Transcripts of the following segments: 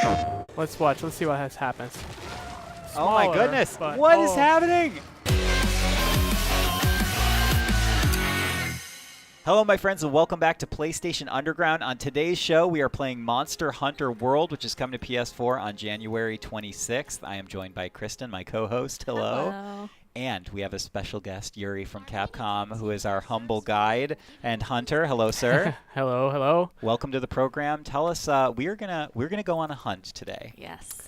Let's watch. Let's see what happens. Oh my Smaller, goodness! but- What is happening? Hello, my friends, and welcome back to PlayStation Underground. On today's show, we are playing Monster Hunter World, which is coming to PS4 on January 26th. I am joined by Kristen, my co-host. Hello. Hello. And we have a special guest, Yuri from Capcom, who is our humble guide. And Hunter, hello, sir. Hello, hello. Welcome to the program. Tell us, we're gonna go on a hunt today. Yes.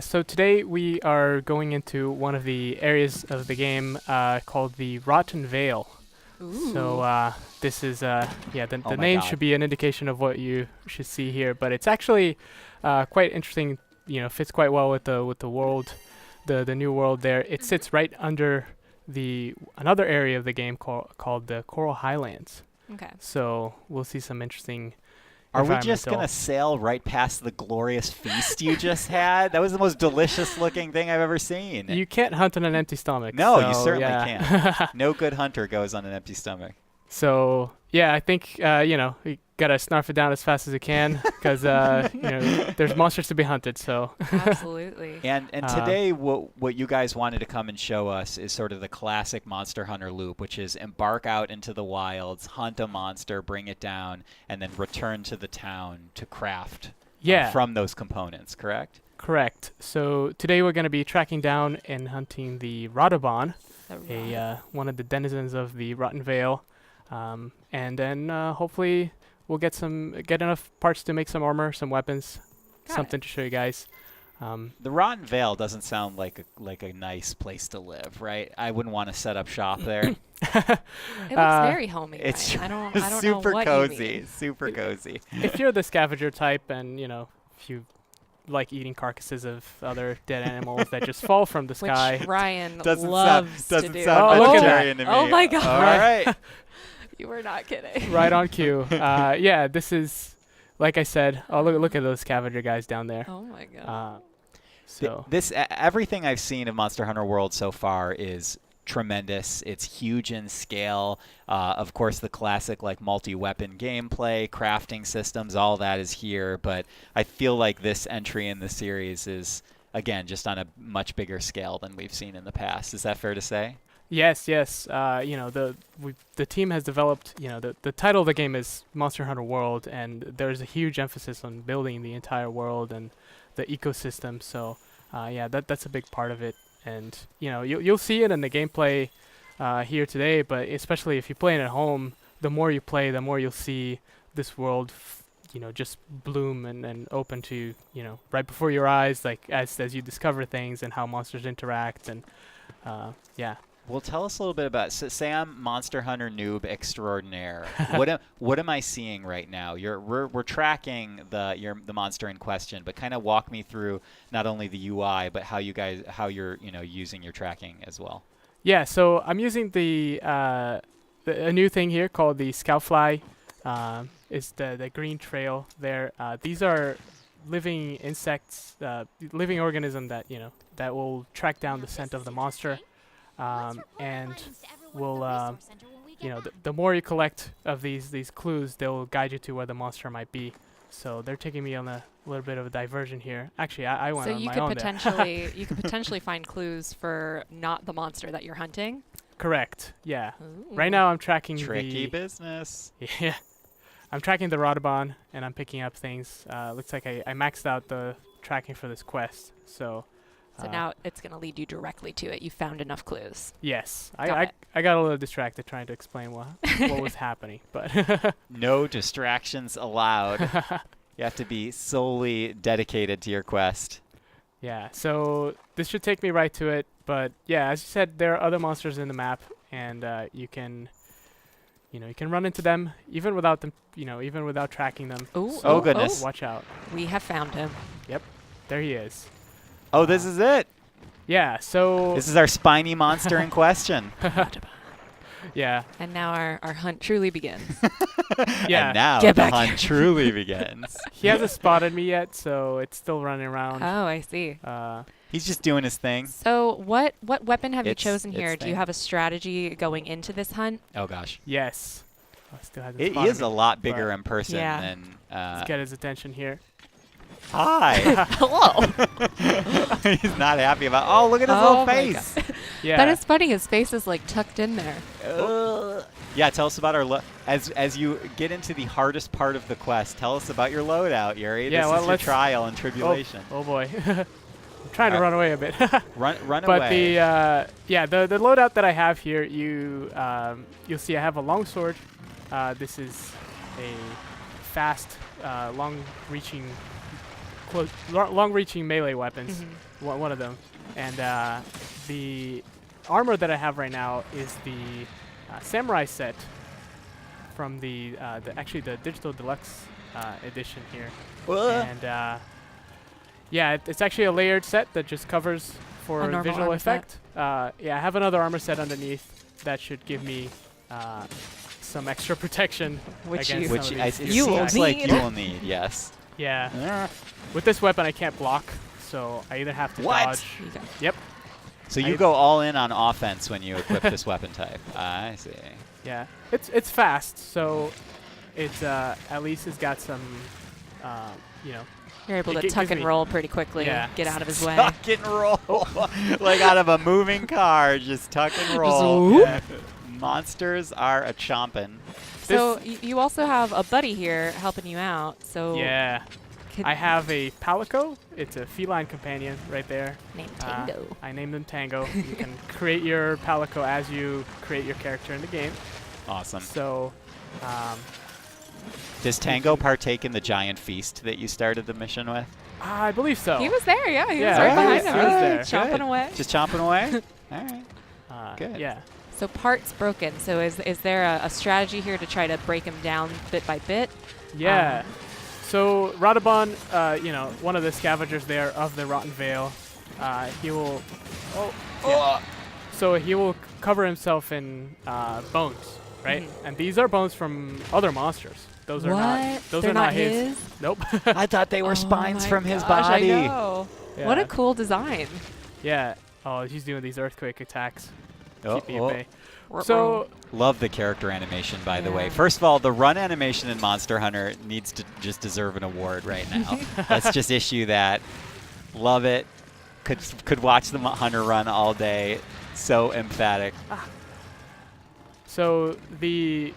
So today we are going into one of the areas of the game called the Rotten Vale. Ooh. So this is the Oh my name God. should be an indication of what you should see here, but it's actually quite interesting. You know, fits quite well with the world, the new world there. It sits right under another area of the game called the Coral Highlands. Okay. So we'll see some interesting. Are we just environmental- going to sail right past the glorious feast you just had? That was the most delicious looking thing I've ever seen. You can't hunt on an empty stomach. No, you so, certainly yeah. can't. No good hunter goes on an empty stomach. So yeah, I think you gotta snarf it down as fast as you can because there's monsters to be hunted. So Absolutely. And today, what you guys wanted to come and show us is sort of the classic Monster Hunter loop, which is embark out into the wilds, hunt a monster, bring it down, and then return to the town to craft from those components, correct? Correct. So today we're gonna be tracking down and hunting the Radobon, one of the denizens of the Rotten Vale, and then hopefully we'll get enough parts to make some armor, some weapons, something to show you guys. The Rotten Vale doesn't sound like a nice place to live, right? I wouldn't want to set up shop there. It looks very homey. It's I don't know super what cozy, you mean. super cozy. If you're the scavenger type, and if you like eating carcasses of other dead animals that just fall from the sky. Which Ryan Doesn't loves sound to do. sound look at vegetarian to me. Oh my God. All right. You were not kidding. Right on cue. This is, like I said, look at those scavenger guys down there. Oh my God. So Everything I've seen of Monster Hunter World so far is tremendous. It's huge in scale. Of course, the classic multi-weapon gameplay, crafting systems, all that is here. But I feel like this entry in the series is, again, just on a much bigger scale than we've seen in the past. Is that fair to say? yes. The team has developed. The title of the game is Monster Hunter World, and there's a huge emphasis on building the entire world and the ecosystem. So that's a big part of it. And you'll see it in the gameplay here today, but especially if you play it at home, the more you play, the more you'll see this world just bloom and open to right before your eyes, like as you discover things and how monsters interact. And Well, tell us a little bit about. So say I'm Monster Hunter noob extraordinaire. What am I seeing right now? We're tracking the monster in question, but kind of walk me through not only the UI but how you're using your tracking as well. Yeah, so I'm using a new thing here called the Scoutfly. It's the green trail there. These are living insects, living organism that that will track down the scent of the monster. And will the more you collect of these clues, they'll guide you to where the monster might be. So they're taking me on a little bit of a diversion here. Actually, I went So on you my could own you could potentially find clues for not the monster that you're hunting. Correct. Yeah. Ooh. Right now I'm tracking Tricky business. Yeah. I'm tracking the Radobon and I'm picking up things. Looks like I maxed out the tracking for this quest. So now it's going to lead you directly to it. You found enough clues. yes, Got I got a little distracted trying to explain what was happening, but No distractions allowed. You have to be solely dedicated to your quest. yeah. So this should take me right to it. But yeah, as you said, there are other monsters in the map, and you can run into them even without them, even without tracking them. Ooh, Oh, goodness. Watch out! We have found him. There he is. Oh, this is it. Yeah. So This is our spiny monster in question. yeah. And now our hunt truly begins. Yeah. And now Get the back hunt truly begins. He hasn't spotted me yet, so it's still running around. Oh, I see. He's just doing his thing. So what weapon have you It's- chosen it's here? Do you thing. have a strategy going into this hunt? Oh gosh. Yes. Oh, still hasn't It spotted is me, a lot bigger but in person Yeah. than Let's get his attention here. Hi. Hello. He's not happy about. Oh, look at his little Oh my face. Yeah. That is funny. His face is like tucked in there. Yeah, tell us about our as you get into the hardest part of the quest. Tell us about your loadout, Yuri. Yeah, this well, is your let's- trial and tribulation. Oh boy. I'm trying to run away a bit. Run But away. the loadout that I have here, you'll see I have a longsword. This is a fast, long-reaching melee weapons. One of them, and the armor that I have right now is the samurai set from the digital deluxe edition here. And yeah, it's actually a layered set that just covers for A normal visual armor set? effect. Yeah, I have another armor set underneath that should give me some extra protection. Which against you- some Which of it these You will seems like need. you will need. Yes. Yeah, with this weapon I can't block, so I either have to What? dodge. You go. Yep. So you go all in on offense when you equip this weapon type. I see. Yeah, it's fast, so it's at least it's got some, you know. You're able It to gi- tuck gives and me- roll pretty quickly. Yeah. Get out of his way. Tuck and roll. Like out of a moving car, just tuck and roll. whoop. Yeah. Monsters are a chomping. So you also have a buddy here helping you out. So Yeah, could I have a palico. It's a feline companion right there. name Uh, Tango. I named him Tango. You can create your palico as you create your character in the game. Awesome. So, Does Tango partake in the giant feast that you started the mission with? I believe so. He was there, yeah. He Yeah, was right he behind was- him. he was there. Chomping Good. away. Just chomping away? All right. Good. Yeah. So parts broken. So is there a strategy here to try to break him down bit by bit? Yeah. So Radabon, you know, one of the scavengers there of the Rotten Vale, he will. Oh. Yeah. So he will cover himself in bones, right? And these are bones from other monsters. Those are not. What? Those They're are not his. Nope. I thought they were Oh spines my from his gosh, body. I know. What a cool design. Yeah. Oh, he's doing these earthquake attacks. Oh, Keep me oh. at bay. So Love the character animation, by the way. Yeah. First of all, the run animation in Monster Hunter needs to just deserve an award right now. Let's just issue that. Love it. Could watch the Hunter run all day. So emphatic. So the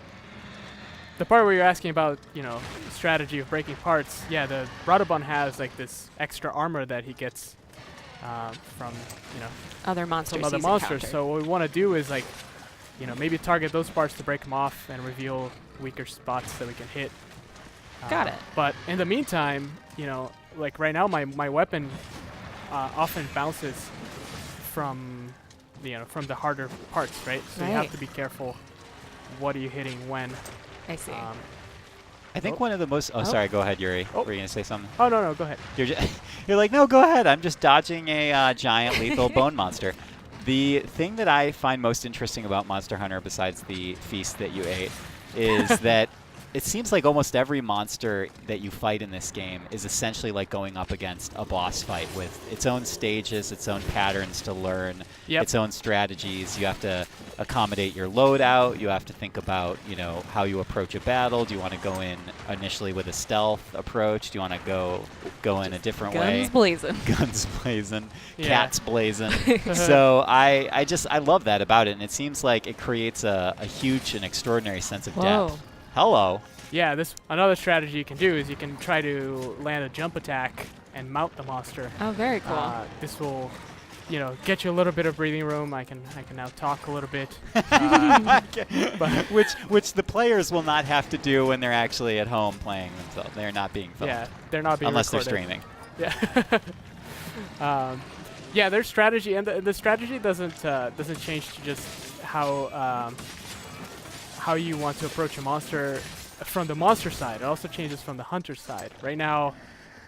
part where you're asking about, you know, strategy of breaking parts, yeah, the Radabon has like this extra armor that he gets from, you know, Other monsters. some other he's monsters. encountered. So what we want to do is like, you know, maybe target those parts to break them off and reveal weaker spots that we can hit. Got it. But in the meantime, you know, like right now my weapon often bounces from, you know, from the harder parts, right? So you Right. have to be careful. What are you hitting when? I see. I think Oh. one of the most. Oh, Oh. sorry. Go ahead, Yuri. Oh. Were you gonna say something? Oh no, go ahead. You're like, no, go ahead. I'm just dodging a giant lethal bone monster. The thing that I find most interesting about Monster Hunter, besides the feast that you ate, is that it seems like almost every monster that you fight in this game is essentially like going up against a boss fight with its own stages, its own patterns to learn, Yep. its own strategies. You have to accommodate your loadout. You have to think about, you know, how you approach a battle. Do you want to go in initially with a stealth approach? Do you want to go in a different way? Guns blazing. Guns blazing, Yeah. cats blazing. So I love that about it, and it seems like it creates a huge and extraordinary sense of Whoa. depth. Hello. Yeah, another strategy you can do is you can try to land a jump attack and mount the monster. Oh, very cool. This will, you know, get you a little bit of breathing room. I can now talk a little bit. But which the players will not have to do when they're actually at home playing themselves. They're not being filmed. yeah, they're not being Unless recorded. they're streaming. Yeah. Yeah, their strategy and the strategy doesn't change to just how you want to approach a monster from the monster side. It also changes from the hunter side. Right now,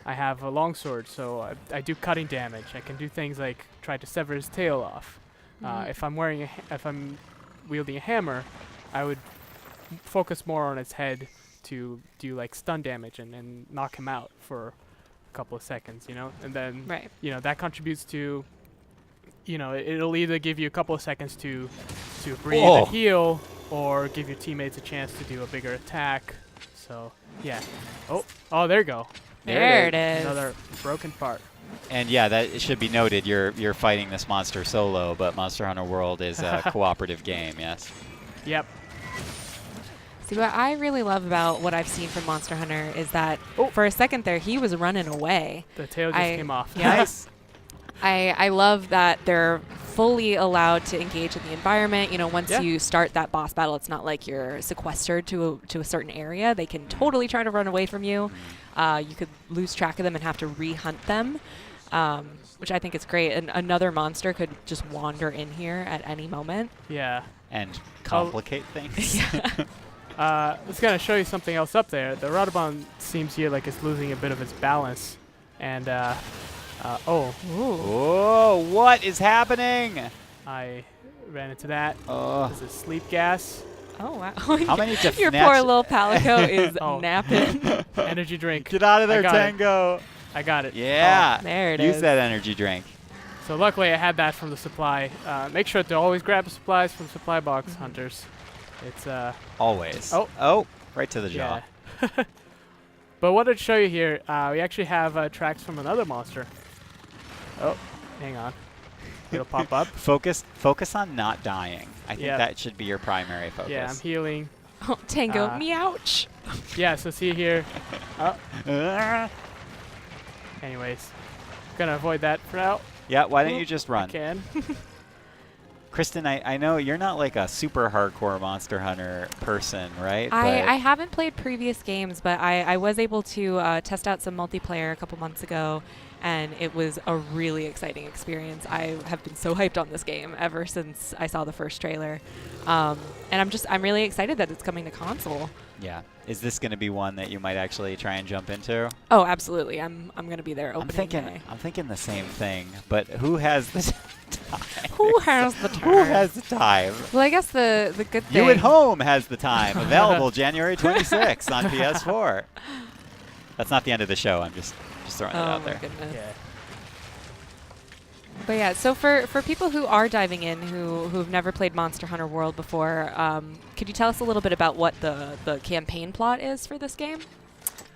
I have a longsword, so I do cutting damage. I can do things like try to sever his tail off. If I'm wielding a hammer, I would focus more on its head to do like stun damage and knock him out for a couple of seconds, you know, and then Right. you know that contributes to, you know, it'll either give you a couple of seconds to breathe Whoa. and heal, or give your teammates a chance to do a bigger attack. So yeah. Oh, there you go. There it is. Another broken part. And yeah, that it should be noted. You're fighting this monster solo, but Monster Hunter World is a cooperative game. Yes. Yep. See, what I really love about what I've seen from Monster Hunter is that Oh. for a second there, he was running away. The tail just came off. Yeah. Nice. I love that they're fully allowed to engage in the environment. You know, once Yeah. you start that boss battle, it's not like you're sequestered to a certain area. They can totally try to run away from you. You could lose track of them and have to re-hunt them, which I think is great. And another monster could just wander in here at any moment. Yeah. And complicate things. It's going to show you something else up there. The Radobon seems here like it's losing a bit of its balance. And, oh, Whoa! What is happening? I ran into that. Oh. This is sleep gas. Oh, wow. How many Your poor little Palico is Oh. napping. Energy drink. Get out of there, I got it. Tango! I got it. Yeah. There it Use is. that energy drink. So luckily I had that from the supply. Make sure to always grab the supplies from the supply box, hunters. It's, Always. Oh. Right to the jaw. yeah. But what I'd show you here, we actually have tracks from another monster. Oh, hang on. It'll pop up. Focus on not dying. I think Yeah. that should be your primary focus. Yeah, I'm healing. Oh, Tango, meouch. Yeah, so see here. Anyways, gonna avoid that for now. Yeah, why don't you just I run? can. Kristen, I know you're not like a super hardcore Monster Hunter person, right? I haven't played previous games, but I was able to test out some multiplayer a couple months ago, and it was a really exciting experience. I have been so hyped on this game ever since I saw the first trailer, and I'm really excited that it's coming to console. Yeah. Is this going to be one that you might actually try and jump into? Oh, absolutely. I'm gonna be there opening day. I'm thinking the same thing, but who has the time? Who has the time? Who has the time? Well, I guess the good thing. You at home has the time. Available January 26th on PS4. That's not the end of the show. I'm just throwing it Oh out my there. goodness. Yeah. But yeah, so for people who are diving in, who've never played Monster Hunter World before, could you tell us a little bit about what the campaign plot is for this game?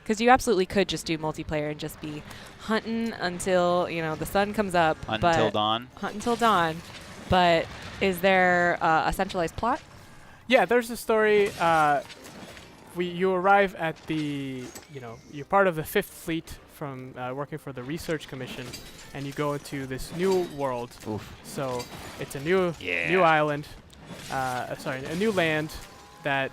Because you absolutely could just do multiplayer and just be hunting until the sun comes up. Until dawn. Hunt until dawn. But is there a centralized plot? Yeah, there's a story. You arrive at the, you're part of the 5th Fleet from working for the Research Commission, and you go into this new world. Oof. So it's a new island, a new land that,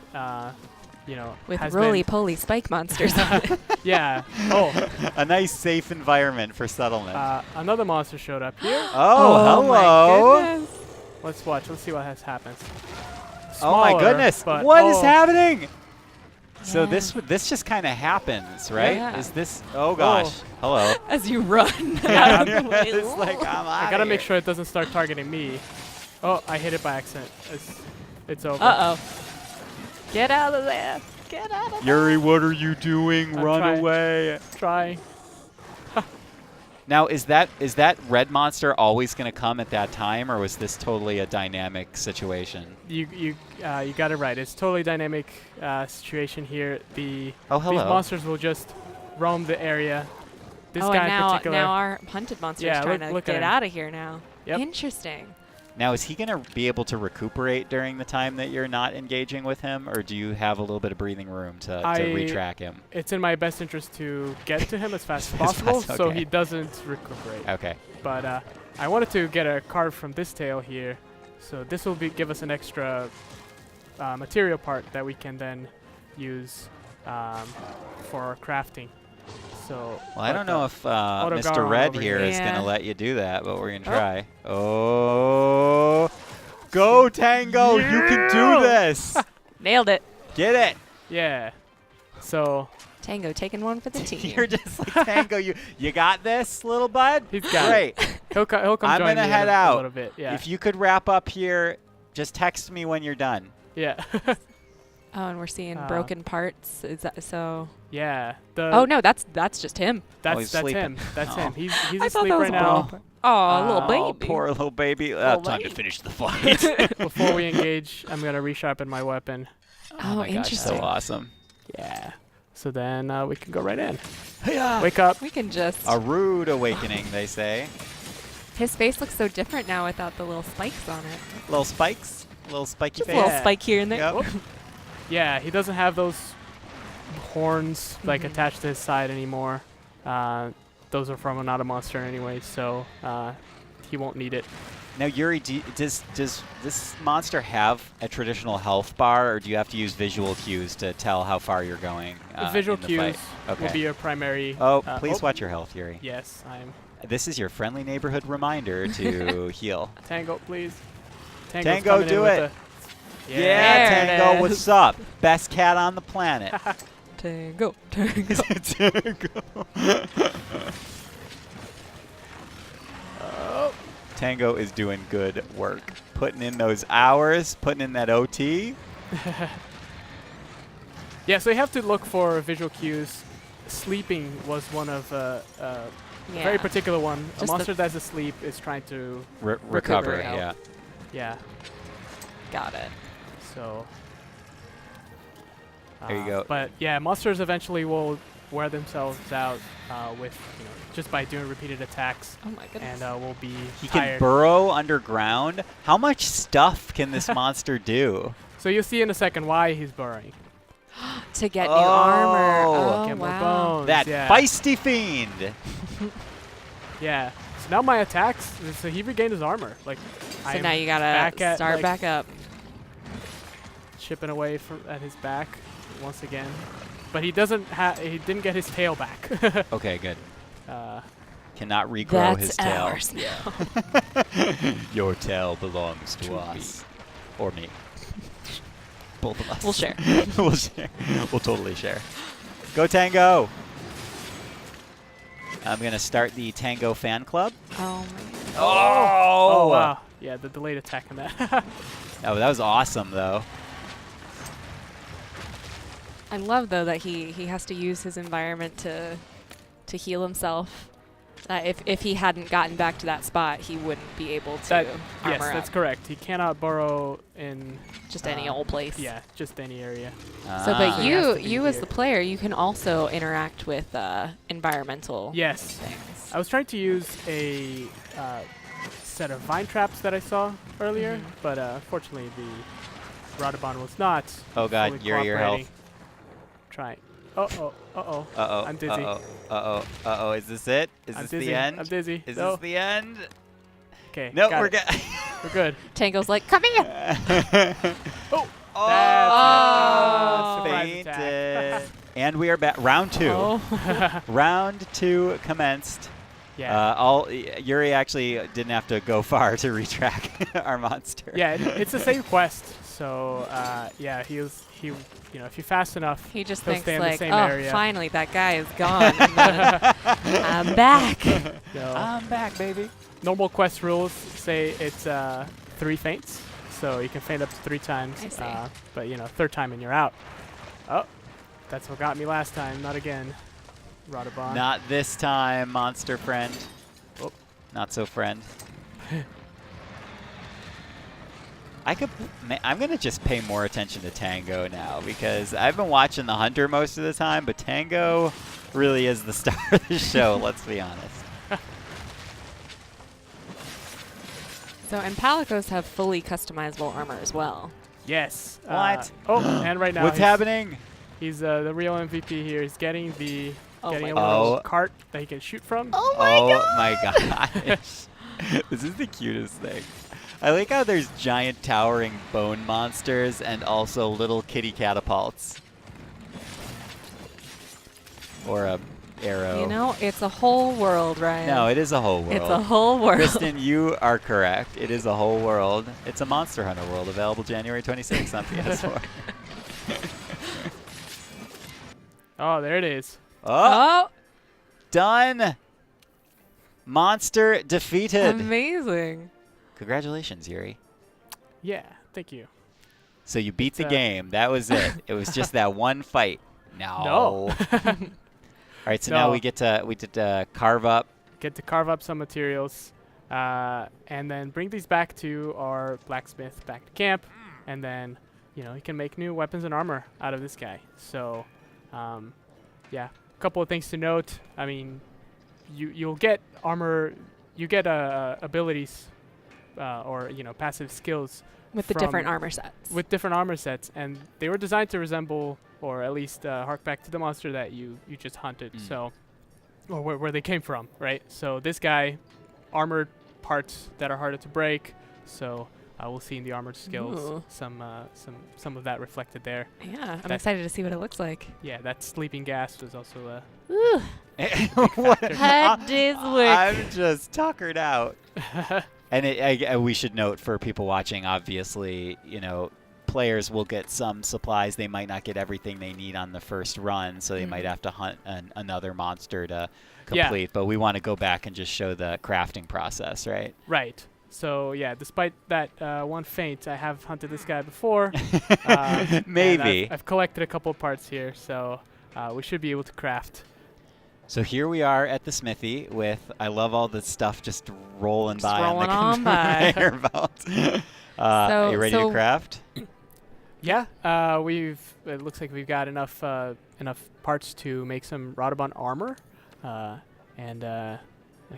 With has roly-poly spike monsters on it. yeah. Oh, A nice, safe environment for settlement. another monster showed up here. oh, hello. My goodness. Let's watch. Let's see what has happened. Oh my Smaller, goodness! but- What is oh, happening? So Yeah. this just kind of happens, right? Yeah. Is this? Oh gosh! Hello. As you run Yeah. out of the way. It's like I'm I out. gotta make sure it doesn't start targeting me. Oh, I hit it by accident. It's over. Uh-oh. Get out of there. Get out of there. Yuri, what are you doing? I'm Run trying. away! Try. Now, is that red monster always going to come at that time, or was this totally a dynamic situation? You got it right. It's totally dynamic situation here. These hello. monsters will just roam the area. This oh, guy and in particular. now our hunted monster Yeah, is trying look to at get him. out of here now. Yep. Interesting. Now, is he going to be able to recuperate during the time that you're not engaging with him, or do you have a little bit of breathing room to retrack him? It's in my best interest to get to him as fast as As possible, fast- so okay. he doesn't recuperate. Okay. But I wanted to get a card from this tail here, so this will give us an extra material part that we can then use for crafting. So Well, I don't know if Autogar Mr. Red over here here. is going to Yeah. let you do that, but we're going to Oh. try. Oh. Go, Tango. You can do this. Nailed it. Get it. yeah. So Tango taking one for the team. You're just like Tango. You got this, little bud? he's got Great. it. He'll come I'm join gonna me head in a out. little bit. Yeah. If you could wrap up here, just text me when you're done. yeah. Oh, and we're seeing Uh, broken parts. Is that so? yeah. Oh no, that's just him. he's That's sleeping. him. That's Oh. him. He's I thought asleep that was right a now. broken part. Oh, little Oh, baby. poor little baby. Little Time to baby. finish the fight. Before we engage, I'm gonna resharpen my weapon. Oh, my gosh, interesting. so awesome. Yeah. So then we can go right in. Hiya! Wake up. We can just. A rude awakening, they say. His face looks so different now without the little spikes on it. Little spikes, little spiky Just a face. little Yeah. spike here and there. Yep. Whoop. Yeah, he doesn't have those horns like Mhm. attached to his side anymore. Those are from another monster anyway, so he won't need it. Now, Yuri, does this monster have a traditional health bar, or do you have to use visual cues to tell how far you're going? Visual in the cues fight? will Okay. be your primary. Oh, please watch your health, Yuri. Yes, I'm. This is your friendly neighborhood reminder to heal. Tango, please. Tango, coming in do with it. the- There Yeah, it Tango, is. what's up? Best cat on the planet. Tango, tango. Tango. Oh. Tango is doing good work. Putting in those hours, putting in that OT. Yeah, so you have to look for visual cues. Sleeping was one of a very particular one. A Just monster that's asleep is trying to. Recover, health. yeah. Yeah. Got it. So. There you go. But yeah, monsters eventually will wear themselves out with just by doing repeated attacks, Oh my goodness. and will be He can tired. burrow underground. How much stuff can this monster do? So you'll see in a second why he's burrowing. To get new armor. Oh. Oh, Get more wow. bones. That yeah. feisty fiend. Yeah. So now my attacks. So he regained his armor. Like. So I'm now you gotta back at, start like, back up. chipping away at his back once again, but he doesn't he didn't get his tail back. Okay, good. uh, Cannot regrow That's his tail. ours now. Your tail belongs to To us. Or me. Both of us. We'll share. We'll share. We'll totally share. Go Tango! I'm going to start the Tango fan club. Oh my goodness. oh wow. Yeah, the delayed attack on that. Oh, that was awesome, though. I love though that he has to use his environment to heal himself. If he hadn't gotten back to that spot, he wouldn't be able to Yes, armor that's up. correct. He cannot burrow in Just any old place. Yeah, just any area. So, but So he has to be you as here. the player, you can also interact with environmental Yes. things. I was trying to use a set of vine traps that I saw earlier, Mhm. but unfortunately the Radabon was not. Oh, God, fully Yuri, your health. cooperating. Try. Uh-oh. Uh-oh. Uh-oh. I'm dizzy. Uh-oh. Uh-oh. Uh-oh. Is this it? Is I'm this dizzy. the end? I'm dizzy. Is no. this the end? Okay. No, got we're it. good. We're good. Tango's like, come here. Oh. Oh, Surprise attack. fainted. And we are back. Round 2. Oh. Round 2 commenced. Yeah. Yuri actually didn't have to go far to retrack our monster. Yeah. It's the same quest. So yeah, if you're fast enough, He just he'll thinks stay in the like, same oh, area. finally that guy is gone. I'm back. So I'm back, baby. normal quest rules say it's 3 feints, so you can feint up to 3 times. I see. But third time and you're out. Oh, that's what got me last time. Not again. Radabon. Not this time, monster friend. Oh. Not so friend. I'm going to just pay more attention to Tango now because I've been watching the Hunter most of the time, but Tango really is the star of the show, let's be honest. So, and Palicos have fully customizable armor as well. Yes. What? Oh, and right now What's happening? He's the real MVP here. He's getting a Oh my little gosh. cart that he can shoot from. Oh My gosh. This is the cutest thing. I like how there's giant towering bone monsters and also little kitty catapults. Or a arrow. You know, it's a whole world, Ryan. No, it is a whole world. It's a whole world. Kristen, you are correct. It is a whole world. It's a Monster Hunter world available January 26th on PS4. Oh, there it is. Oh, Oh, done. Monster defeated. amazing. Congratulations, Yuri. Yeah. Thank you. So you beat the It's, game. That was it. It was just that one fight. No. No. All right, so now No. we get to carve up. Get to carve up some materials, and then bring these back to our blacksmith back to camp, and then he can make new weapons and armor out of this guy. So yeah, a couple of things to note. I mean, you'll get armor, you get abilities, or passive skills With the different armor sets. with different armor sets, and they were designed to resemble, or at least hark back to the monster that you just hunted. So, or where they came from, right? So this guy, armored parts that are harder to break. So we'll see in the armored skills Ooh. some of that reflected there. Yeah, I'm That- excited to see what it looks like. Yeah, that sleeping gas was also a Ooh, What? Head day's work. I'm just tuckered out. And we should note for people watching, obviously, players will get some supplies. They might not get everything they need on the first run, so they might have to hunt another monster to complete. But we want to go back and just show the crafting process, right? Right. So yeah, despite that one feint, I have hunted this guy before. And Maybe. I've collected a couple parts here, so we should be able to craft. So here we are at the smithy with, I love all the stuff just rolling Just by rolling on on the by. conveyor belt. So- you ready so- to craft? Yeah, it looks like we've got enough parts to make some Radobon armor, and a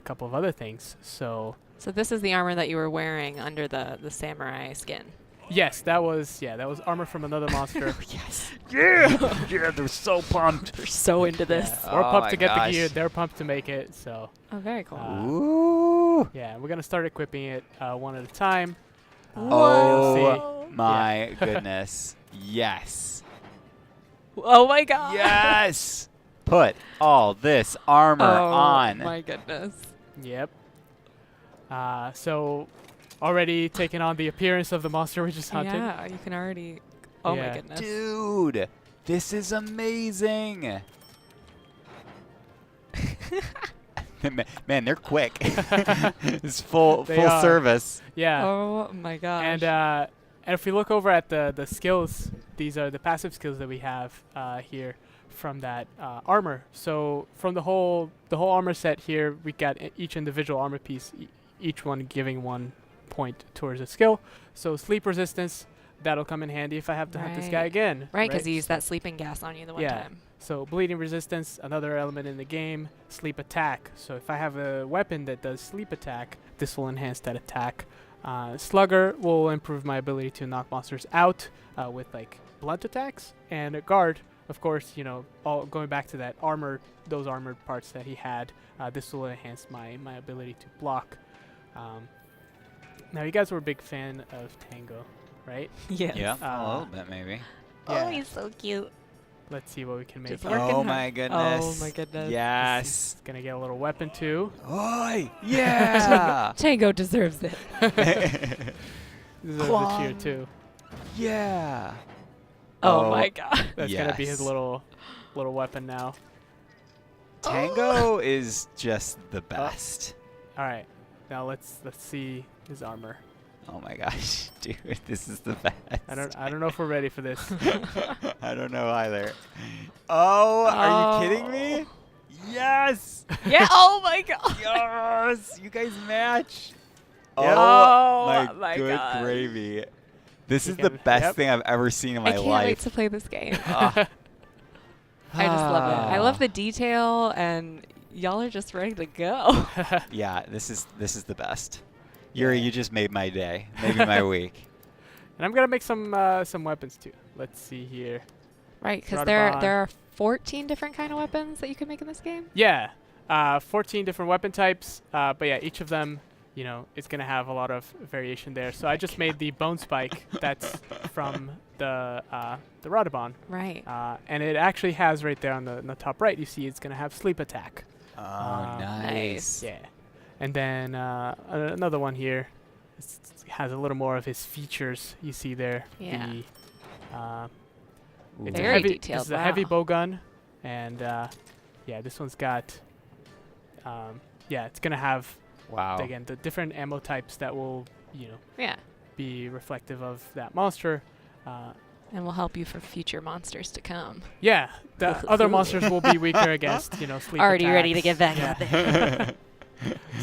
couple of other things. So So this is the armor that you were wearing under the samurai skin. yes, that was armor from another monster. Yes. Yeah, they're so pumped. They're so into this. Yeah, we're Oh pumped my to get gosh. the gear. They're pumped to make it. So Oh, very cool. Ooh. yeah, we're gonna start equipping it one at a time. Oh you'll see. my goodness. Yes. Oh my god. Yes. Put all this armor on. Oh my goodness. Yep. So already taking on the appearance of the monster we just hunted. Yeah, you can already. Oh Yeah. my goodness. Dude, this is amazing. Man, they're quick. It's full They are. service. Yeah. Oh my gosh. And if we look over at the skills, these are the passive skills that we have here from that armor. So from the whole armor set here, we got each individual armor piece, each one giving 1 point towards a skill. So sleep resistance, that'll come in handy if I have to hunt this guy Right. again. Right, because you used that sleeping gas on you the one Yeah. time. So bleeding resistance, another element in the game. Sleep attack. So if I have a weapon that does sleep attack, this will enhance that attack. Slugger will improve my ability to knock monsters out with like blunt attacks. And a guard, of course, all going back to that armor, those armored parts that he had. This will enhance my ability to block. Now you guys were a big fan of Tango, right? Yes. Yeah, a Uh, little bit maybe. Yeah. Oh, he's so cute. Let's see what we can make. Just here. working Oh hard. my goodness. Oh my goodness. Yes. It's gonna get a little weapon too. Oi! Yeah. Tango deserves it. Deserves a cheer too. Yeah. Oh, my god. That's gonna be his Yes. little weapon now. Tango is just the best. All right, now let's see his armor. Oh my gosh, dude, this is the best. I don't know if we're ready for this. I don't know either. Oh, are you kidding me? Yes. Yeah. Oh my god. Yes. You guys match. Yep. Oh my good God. gravy. This You is the can- best yep. thing I've ever seen in my I can't life. wait to play this game. Ah. I just love it. I love Ah. the detail, and y'all are just ready to go. Yeah, this is the best. Yuri, you just made my day. Maybe my week. And I'm gonna make some weapons too. Let's see here. Right, because Radobon. there are 14 different kind of weapons that you can make in this game. Yeah, 14 different weapon types. But yeah, each of them, is gonna have a lot of variation there. So I just made the bone spike. That's from the Radobon. Right. And it actually has right there on the top right. You see, it's gonna have sleep attack. Oh, nice. Yeah, and then another one here has a little more of his features. You see there. Yeah. It's Very a heavy, detailed, This is a heavy wow. bow gun, and yeah, this one's got. It's gonna have Wow. again the different ammo types that will Yeah. be reflective of that monster. And will help you for future monsters to come. Yeah, the other monsters will be weaker against sleep Already ready to attacks. get back Yeah. out there.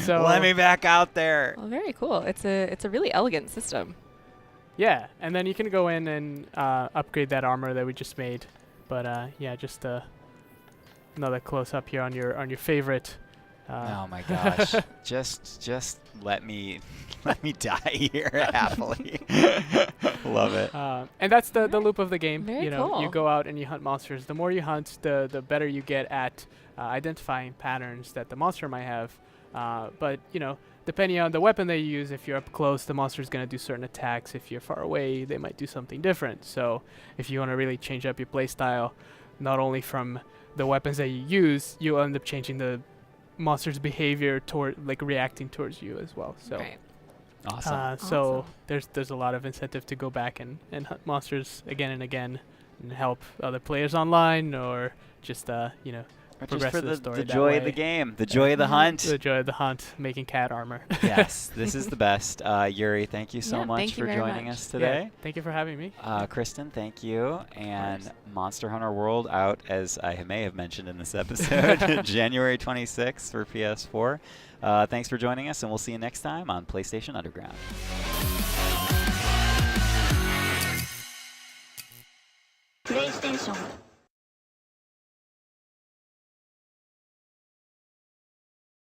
So Let me back out there. Well, very cool. It's a really elegant system. yeah, and then you can go in and upgrade that armor that we just made. But yeah, just another close up here on your favorite. Oh my gosh! just let me die here happily. Love it. And that's the loop of the game. Very you know, cool. you go out and you hunt monsters. The more you hunt, the better you get at identifying patterns that the monster might have. But you know, depending on the weapon that you use, if you're up close, the monster's going to do certain attacks. If you're far away, they might do something different. So if you want to really change up your playstyle, not only from the weapons that you use, you'll end up changing the monster's behavior toward, like, reacting towards you as well. So Right. Awesome. so there's a lot of incentive to go back and hunt monsters again and again and help other players online, or just you know, Or just progress for the story the that joy of the way. game, the joy of the hunt. the joy of the hunt, making cat armor. Yes, this is the best. Yuri, thank you so Yeah, much thank you for very joining much. us today. Yeah, thank you for having me. Kristen, thank you. And course. Monster Hunter World out, as I may have mentioned in this episode, January 26th for PS4. Thanks for joining us, and we'll see you next time on PlayStation Underground. PlayStation